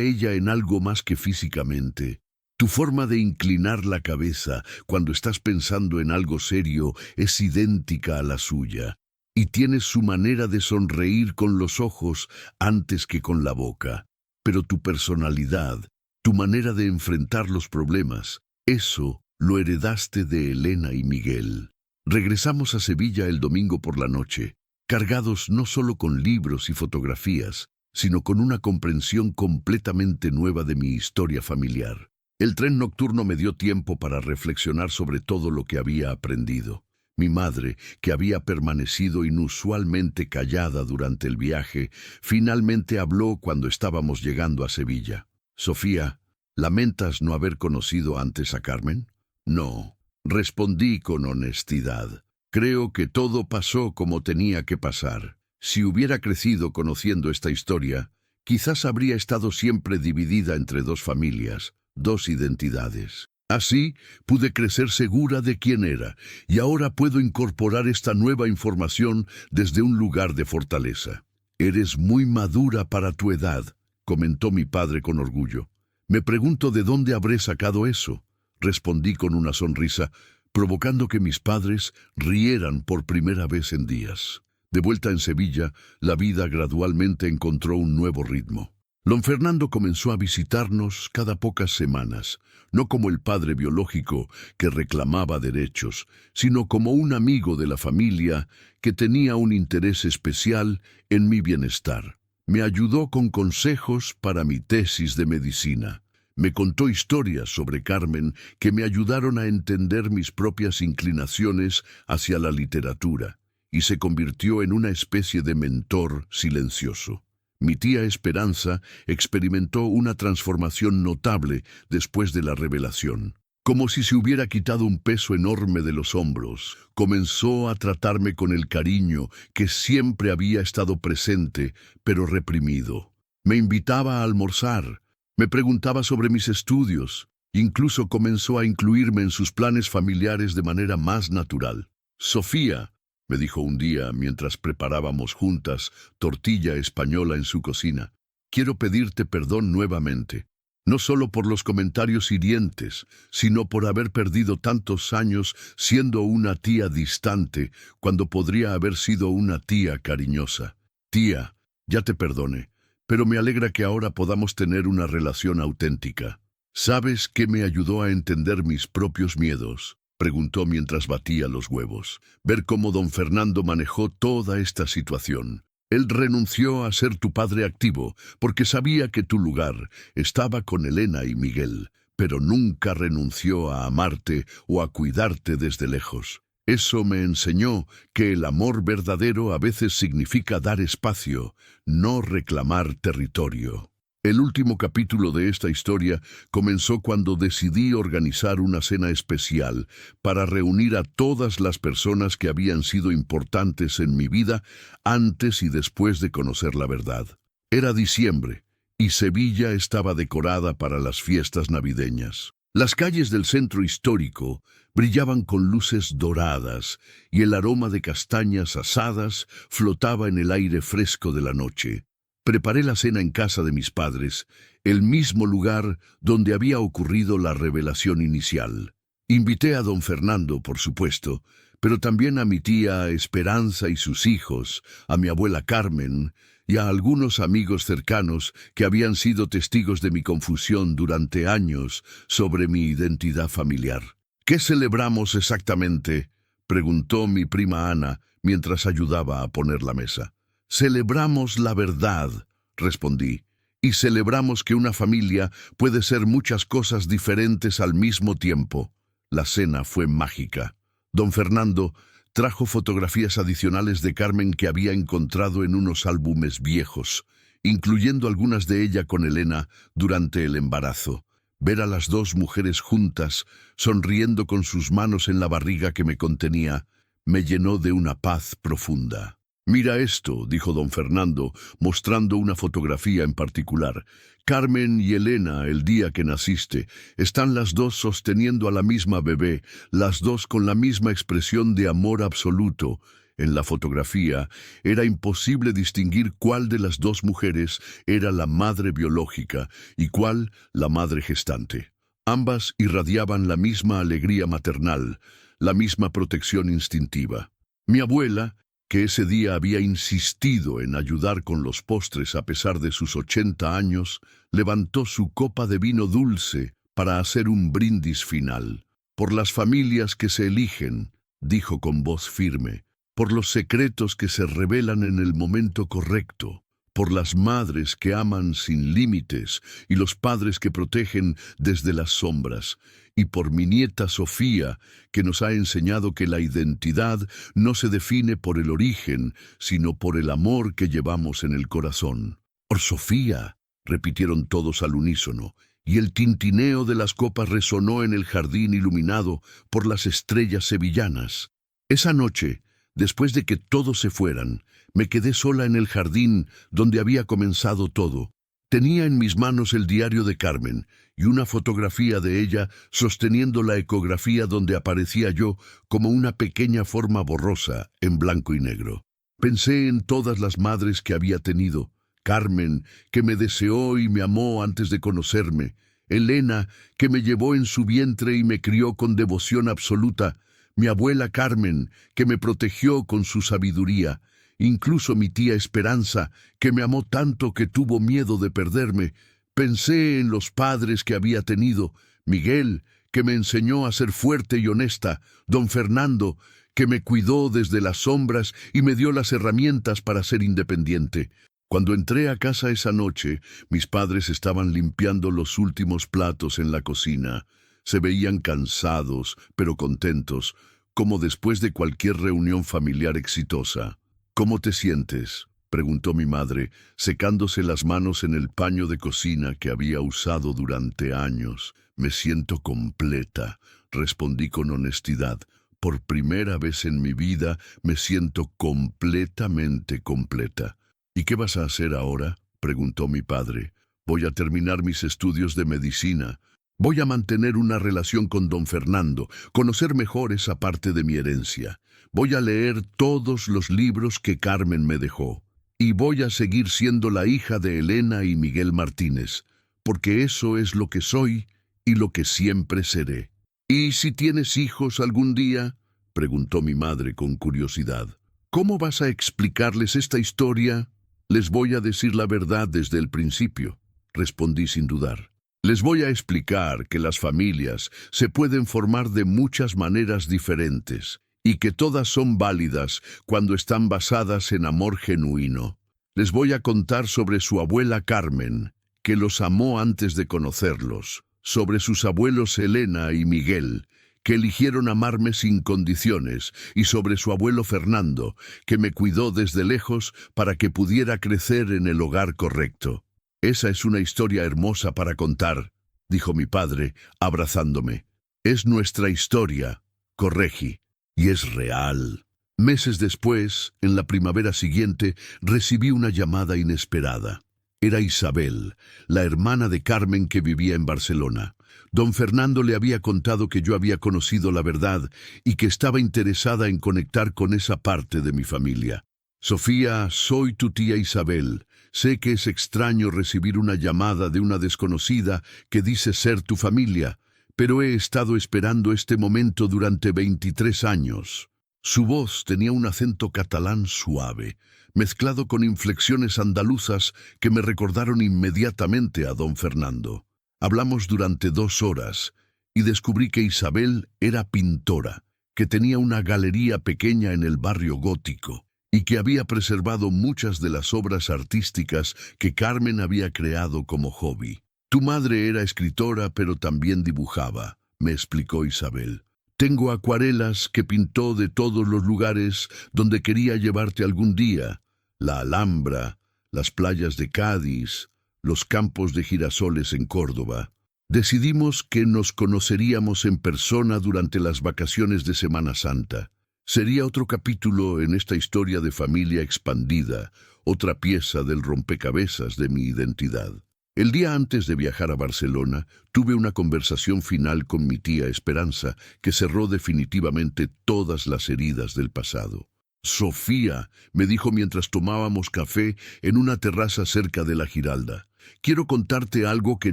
ella en algo más que físicamente. Tu forma de inclinar la cabeza cuando estás pensando en algo serio es idéntica a la suya. Y tienes su manera de sonreír con los ojos antes que con la boca. Pero tu personalidad, tu manera de enfrentar los problemas, eso lo heredaste de Elena y Miguel. Regresamos a Sevilla el domingo por la noche, cargados no solo con libros y fotografías, sino con una comprensión completamente nueva de mi historia familiar. El tren nocturno me dio tiempo para reflexionar sobre todo lo que había aprendido. Mi madre, que había permanecido inusualmente callada durante el viaje, finalmente habló cuando estábamos llegando a Sevilla. «Sofía, ¿lamentas no haber conocido antes a Carmen?» «No», respondí con honestidad. «Creo que todo pasó como tenía que pasar. Si hubiera crecido conociendo esta historia, quizás habría estado siempre dividida entre dos familias, dos identidades. Así pude crecer segura de quién era, y ahora puedo incorporar esta nueva información desde un lugar de fortaleza. Eres muy madura para tu edad», comentó mi padre con orgullo. «Me pregunto de dónde habré sacado eso», respondí con una sonrisa, provocando que mis padres rieran por primera vez en días. De vuelta en Sevilla, la vida gradualmente encontró un nuevo ritmo. Don Fernando comenzó a visitarnos cada pocas semanas, no como el padre biológico que reclamaba derechos, sino como un amigo de la familia que tenía un interés especial en mi bienestar. Me ayudó con consejos para mi tesis de medicina. Me contó historias sobre Carmen que me ayudaron a entender mis propias inclinaciones hacia la literatura. y se convirtió en una especie de mentor silencioso. Mi tía Esperanza experimentó una transformación notable después de la revelación. Como si se hubiera quitado un peso enorme de los hombros, comenzó a tratarme con el cariño que siempre había estado presente, pero reprimido. Me invitaba a almorzar, me preguntaba sobre mis estudios, incluso comenzó a incluirme en sus planes familiares de manera más natural. Sofía, me dijo un día mientras preparábamos juntas tortilla española en su cocina, quiero pedirte perdón nuevamente. No solo por los comentarios hirientes, sino por haber perdido tantos años siendo una tía distante, cuando podría haber sido una tía cariñosa. Tía, ya te perdone, pero me alegra que ahora podamos tener una relación auténtica. ¿Sabes qué me ayudó a entender mis propios miedos?, preguntó mientras batía los huevos. Ver cómo don Fernando manejó toda esta situación. Él renunció a ser tu padre activo porque sabía que tu lugar estaba con Elena y Miguel, pero nunca renunció a amarte o a cuidarte desde lejos. Eso me enseñó que el amor verdadero a veces significa dar espacio, no reclamar territorio. El último capítulo de esta historia comenzó cuando decidí organizar una cena especial para reunir a todas las personas que habían sido importantes en mi vida antes y después de conocer la verdad. Era diciembre y Sevilla estaba decorada para las fiestas navideñas. Las calles del centro histórico brillaban con luces doradas y el aroma de castañas asadas flotaba en el aire fresco de la noche. Preparé la cena en casa de mis padres, el mismo lugar donde había ocurrido la revelación inicial. Invité a don Fernando, por supuesto, pero también a mi tía Esperanza y sus hijos, a mi abuela Carmen y a algunos amigos cercanos que habían sido testigos de mi confusión durante años sobre mi identidad familiar. ¿Qué celebramos exactamente?, preguntó mi prima Ana mientras ayudaba a poner la mesa. Celebramos la verdad, respondí, y celebramos que una familia puede ser muchas cosas diferentes al mismo tiempo. La cena fue mágica. Don Fernando trajo fotografías adicionales de Carmen que había encontrado en unos álbumes viejos, incluyendo algunas de ella con Elena durante el embarazo. Ver a las dos mujeres juntas, sonriendo con sus manos en la barriga que me contenía, me llenó de una paz profunda. Mira esto, dijo don Fernando, mostrando una fotografía en particular. Carmen y Elena, el día que naciste, están las dos sosteniendo a la misma bebé, las dos con la misma expresión de amor absoluto. En la fotografía era imposible distinguir cuál de las dos mujeres era la madre biológica y cuál la madre gestante. Ambas irradiaban la misma alegría maternal, la misma protección instintiva. Mi abuela, que ese día había insistido en ayudar con los postres a pesar de sus 80 años, levantó su copa de vino dulce para hacer un brindis final. Por las familias que se eligen, dijo con voz firme, por los secretos que se revelan en el momento correcto, por las madres que aman sin límites y los padres que protegen desde las sombras, y por mi nieta Sofía, que nos ha enseñado que la identidad no se define por el origen, sino por el amor que llevamos en el corazón. «Por Sofía», repitieron todos al unísono, y el tintineo de las copas resonó en el jardín iluminado por las estrellas sevillanas. Esa noche, después de que todos se fueran, me quedé sola en el jardín donde había comenzado todo. Tenía en mis manos el diario de Carmen y una fotografía de ella sosteniendo la ecografía donde aparecía yo como una pequeña forma borrosa en blanco y negro. Pensé en todas las madres que había tenido. Carmen, que me deseó y me amó antes de conocerme. Elena, que me llevó en su vientre y me crió con devoción absoluta. Mi abuela Carmen, que me protegió con su sabiduría. Incluso mi tía Esperanza, que me amó tanto que tuvo miedo de perderme. Pensé en los padres que había tenido. Miguel, que me enseñó a ser fuerte y honesta. Don Fernando, que me cuidó desde las sombras y me dio las herramientas para ser independiente. Cuando entré a casa esa noche, mis padres estaban limpiando los últimos platos en la cocina. Se veían cansados, pero contentos, como después de cualquier reunión familiar exitosa. ¿Cómo te sientes?, preguntó mi madre, secándose las manos en el paño de cocina que había usado durante años. Me siento completa, respondí con honestidad. Por primera vez en mi vida me siento completamente completa. ¿Y qué vas a hacer ahora?, preguntó mi padre. Voy a terminar mis estudios de medicina. Voy a mantener una relación con don Fernando, conocer mejor esa parte de mi herencia. Voy a leer todos los libros que Carmen me dejó. Y voy a seguir siendo la hija de Elena y Miguel Martínez, porque eso es lo que soy y lo que siempre seré. ¿Y si tienes hijos algún día?, preguntó mi madre con curiosidad. ¿Cómo vas a explicarles esta historia? Les voy a decir la verdad desde el principio, respondí sin dudar. Les voy a explicar que las familias se pueden formar de muchas maneras diferentes y que todas son válidas cuando están basadas en amor genuino. Les voy a contar sobre su abuela Carmen, que los amó antes de conocerlos, sobre sus abuelos Elena y Miguel, que eligieron amarme sin condiciones, y sobre su abuelo Fernando, que me cuidó desde lejos para que pudiera crecer en el hogar correcto. Esa es una historia hermosa para contar, dijo mi padre, abrazándome. Es nuestra historia, corregí, y es real. Meses después, en la primavera siguiente, recibí una llamada inesperada. Era Isabel, la hermana de Carmen que vivía en Barcelona. Don Fernando le había contado que yo había conocido la verdad y que estaba interesada en conectar con esa parte de mi familia. Sofía, soy tu tía Isabel. Sé que es extraño recibir una llamada de una desconocida que dice ser tu familia, pero he estado esperando este momento durante 23 años. Su voz tenía un acento catalán suave, mezclado con inflexiones andaluzas que me recordaron inmediatamente a don Fernando. Hablamos durante 2 horas y descubrí que Isabel era pintora, que tenía una galería pequeña en el barrio gótico y que había preservado muchas de las obras artísticas que Carmen había creado como hobby. Tu madre era escritora, pero también dibujaba, me explicó Isabel. Tengo acuarelas que pintó de todos los lugares donde quería llevarte algún día. La Alhambra, las playas de Cádiz, los campos de girasoles en Córdoba. Decidimos que nos conoceríamos en persona durante las vacaciones de Semana Santa. Sería otro capítulo en esta historia de familia expandida, otra pieza del rompecabezas de mi identidad. El día antes de viajar a Barcelona, tuve una conversación final con mi tía Esperanza que cerró definitivamente todas las heridas del pasado. Sofía, me dijo mientras tomábamos café en una terraza cerca de la Giralda, quiero contarte algo que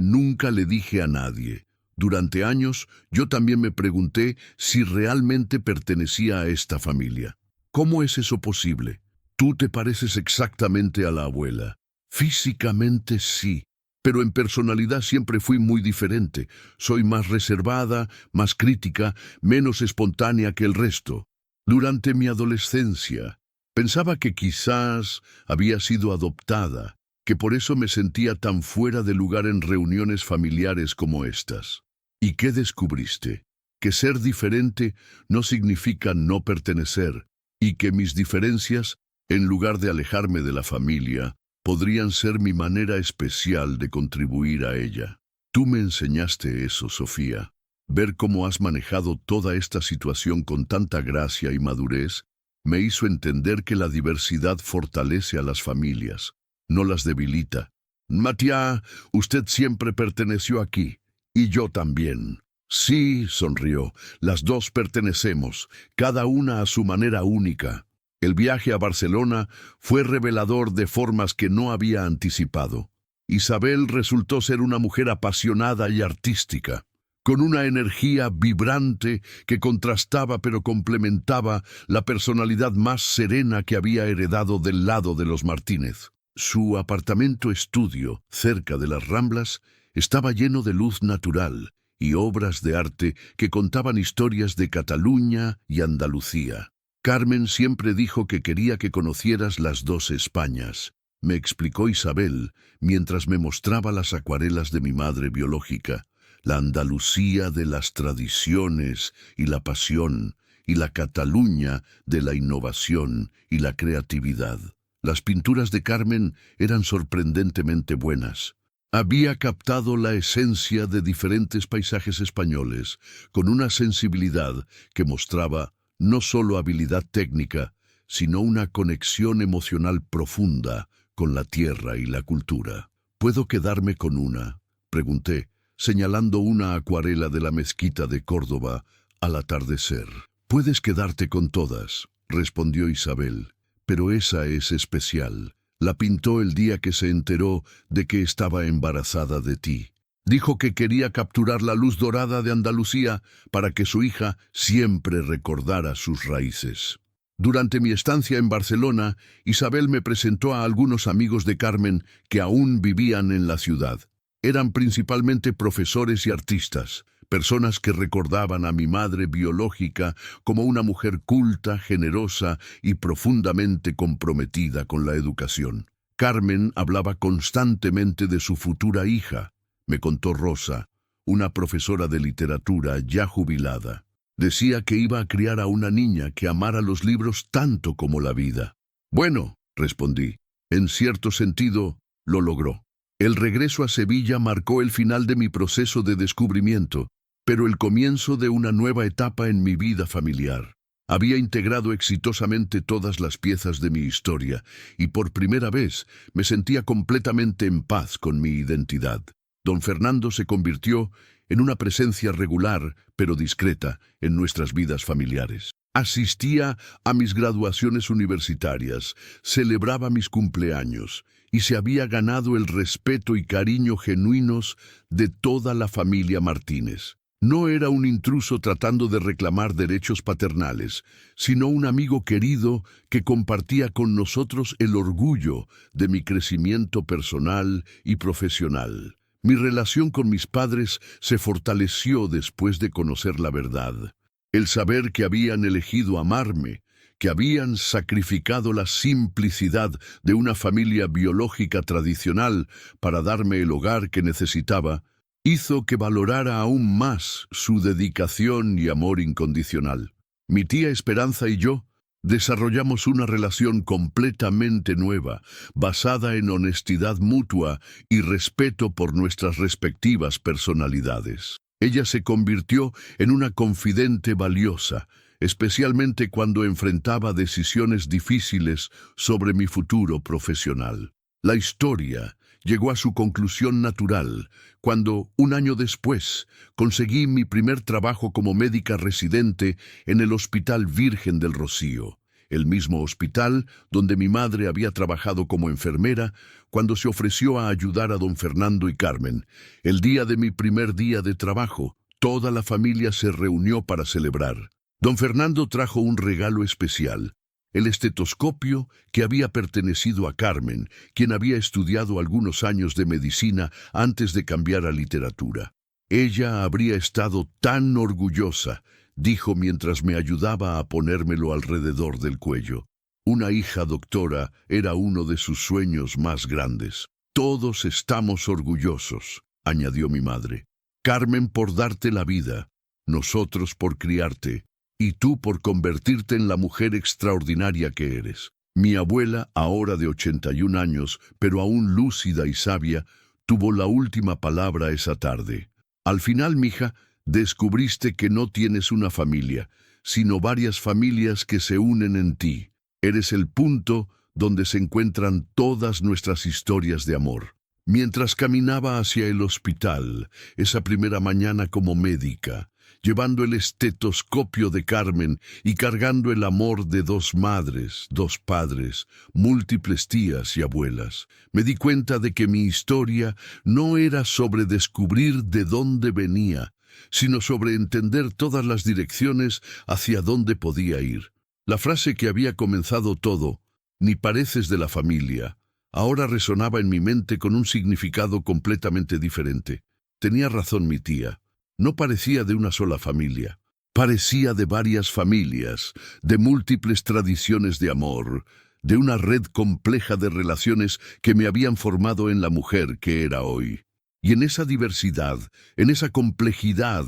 nunca le dije a nadie. Durante años, yo también me pregunté si realmente pertenecía a esta familia. ¿Cómo es eso posible? Tú te pareces exactamente a la abuela. Físicamente sí, pero en personalidad siempre fui muy diferente. Soy más reservada, más crítica, menos espontánea que el resto. Durante mi adolescencia, pensaba que quizás había sido adoptada, que por eso me sentía tan fuera de lugar en reuniones familiares como estas. ¿Y qué descubriste? Que ser diferente no significa no pertenecer, y que mis diferencias, en lugar de alejarme de la familia, podrían ser mi manera especial de contribuir a ella. Tú me enseñaste eso, Sofía. Ver cómo has manejado toda esta situación con tanta gracia y madurez me hizo entender que la diversidad fortalece a las familias, no las debilita. Matías, usted siempre perteneció aquí, y yo también. Sí, sonrió, las dos pertenecemos, cada una a su manera única. El viaje a Barcelona fue revelador de formas que no había anticipado. Isabel resultó ser una mujer apasionada y artística, con una energía vibrante que contrastaba pero complementaba la personalidad más serena que había heredado del lado de los Martínez. Su apartamento-estudio, cerca de las Ramblas, estaba lleno de luz natural y obras de arte que contaban historias de Cataluña y Andalucía. Carmen siempre dijo que quería que conocieras las dos Españas, me explicó Isabel mientras me mostraba las acuarelas de mi madre biológica, la Andalucía de las tradiciones y la pasión, y la Cataluña de la innovación y la creatividad. Las pinturas de Carmen eran sorprendentemente buenas. Había captado la esencia de diferentes paisajes españoles, con una sensibilidad que mostraba no solo habilidad técnica, sino una conexión emocional profunda con la tierra y la cultura. ¿Puedo quedarme con una?, pregunté, señalando una acuarela de la mezquita de Córdoba al atardecer. «Puedes quedarte con todas», respondió Isabel, «pero esa es especial. La pintó el día que se enteró de que estaba embarazada de ti. Dijo que quería capturar la luz dorada de Andalucía para que su hija siempre recordara sus raíces». Durante mi estancia en Barcelona, Isabel me presentó a algunos amigos de Carmen que aún vivían en la ciudad. Eran principalmente profesores y artistas, personas que recordaban a mi madre biológica como una mujer culta, generosa y profundamente comprometida con la educación. Carmen hablaba constantemente de su futura hija, me contó Rosa, una profesora de literatura ya jubilada. Decía que iba a criar a una niña que amara los libros tanto como la vida. «Bueno», respondí, «en cierto sentido, lo logró». El regreso a Sevilla marcó el final de mi proceso de descubrimiento, pero el comienzo de una nueva etapa en mi vida familiar. Había integrado exitosamente todas las piezas de mi historia y por primera vez me sentía completamente en paz con mi identidad. Don Fernando se convirtió en una presencia regular, pero discreta, en nuestras vidas familiares. Asistía a mis graduaciones universitarias, celebraba mis cumpleaños y se había ganado el respeto y cariño genuinos de toda la familia Martínez. No era un intruso tratando de reclamar derechos paternales, sino un amigo querido que compartía con nosotros el orgullo de mi crecimiento personal y profesional. Mi relación con mis padres se fortaleció después de conocer la verdad. El saber que habían elegido amarme, que habían sacrificado la simplicidad de una familia biológica tradicional para darme el hogar que necesitaba, hizo que valorara aún más su dedicación y amor incondicional. Mi tía Esperanza y yo desarrollamos una relación completamente nueva, basada en honestidad mutua y respeto por nuestras respectivas personalidades. Ella se convirtió en una confidente valiosa, especialmente cuando enfrentaba decisiones difíciles sobre mi futuro profesional. La historia llegó a su conclusión natural cuando, un año después, conseguí mi primer trabajo como médica residente en el Hospital Virgen del Rocío, el mismo hospital donde mi madre había trabajado como enfermera cuando se ofreció a ayudar a don Fernando y Carmen. El día de mi primer día de trabajo, toda la familia se reunió para celebrar. Don Fernando trajo un regalo especial: el estetoscopio que había pertenecido a Carmen, quien había estudiado algunos años de medicina antes de cambiar a literatura. Ella habría estado tan orgullosa, dijo mientras me ayudaba a ponérmelo alrededor del cuello. Una hija doctora era uno de sus sueños más grandes. «Todos estamos orgullosos», añadió mi madre. «Carmen por darte la vida, nosotros por criarte, y tú por convertirte en la mujer extraordinaria que eres». Mi abuela, ahora de 81 años, pero aún lúcida y sabia, tuvo la última palabra esa tarde. «Al final, mija, descubriste que no tienes una familia, sino varias familias que se unen en ti. Eres el punto donde se encuentran todas nuestras historias de amor». Mientras caminaba hacia el hospital, esa primera mañana como médica, llevando el estetoscopio de Carmen y cargando el amor de 2 madres, 2 padres, múltiples tías y abuelas, me di cuenta de que mi historia no era sobre descubrir de dónde venía, sino sobre entender todas las direcciones hacia dónde podía ir. La frase que había comenzado todo, «ni pareces de la familia», ahora resonaba en mi mente con un significado completamente diferente. Tenía razón mi tía. No parecía de una sola familia. Parecía de varias familias, de múltiples tradiciones de amor, de una red compleja de relaciones que me habían formado en la mujer que era hoy. Y en esa diversidad, en esa complejidad,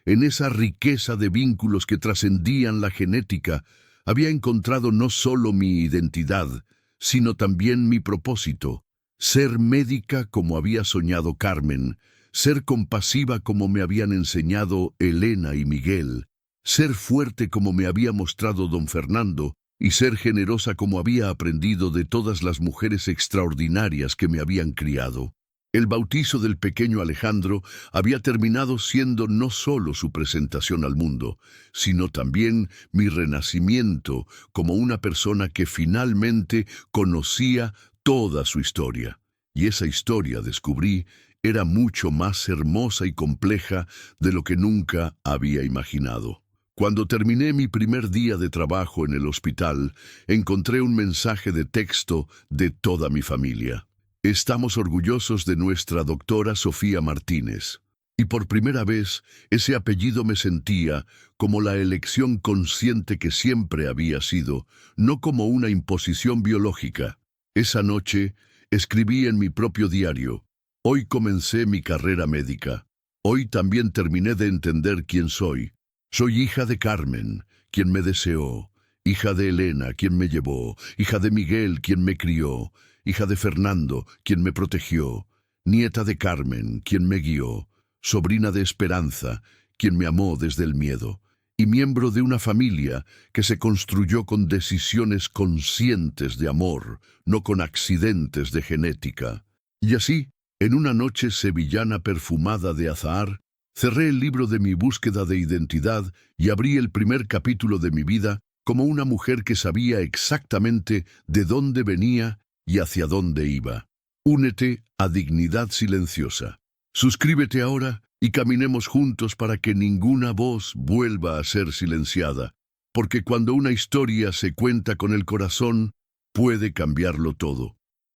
en esa riqueza de vínculos que trascendían la genética, había encontrado no solo mi identidad, sino también mi propósito: ser médica como había soñado Carmen, ser compasiva como me habían enseñado Elena y Miguel, ser fuerte como me había mostrado don Fernando, y ser generosa como había aprendido de todas las mujeres extraordinarias que me habían criado. El bautizo del pequeño Alejandro había terminado siendo no solo su presentación al mundo, sino también mi renacimiento como una persona que finalmente conocía toda su historia. Y esa historia, descubrí, era mucho más hermosa y compleja de lo que nunca había imaginado. Cuando terminé mi primer día de trabajo en el hospital, encontré un mensaje de texto de toda mi familia. Estamos orgullosos de nuestra doctora Sofía Martínez. Y por primera vez, ese apellido me sentía como la elección consciente que siempre había sido, no como una imposición biológica. Esa noche, escribí en mi propio diario: hoy comencé mi carrera médica. Hoy también terminé de entender quién soy. Soy hija de Carmen, quien me deseó; hija de Elena, quien me llevó; hija de Miguel, quien me crió; hija de Fernando, quien me protegió; nieta de Carmen, quien me guió; sobrina de Esperanza, quien me amó desde el miedo; y miembro de una familia que se construyó con decisiones conscientes de amor, no con accidentes de genética. Y así, en una noche sevillana perfumada de azahar, cerré el libro de mi búsqueda de identidad y abrí el primer capítulo de mi vida como una mujer que sabía exactamente de dónde venía y hacia dónde iba. Únete a Dignidad Silenciosa. Suscríbete ahora y caminemos juntos para que ninguna voz vuelva a ser silenciada, porque cuando una historia se cuenta con el corazón, puede cambiarlo todo.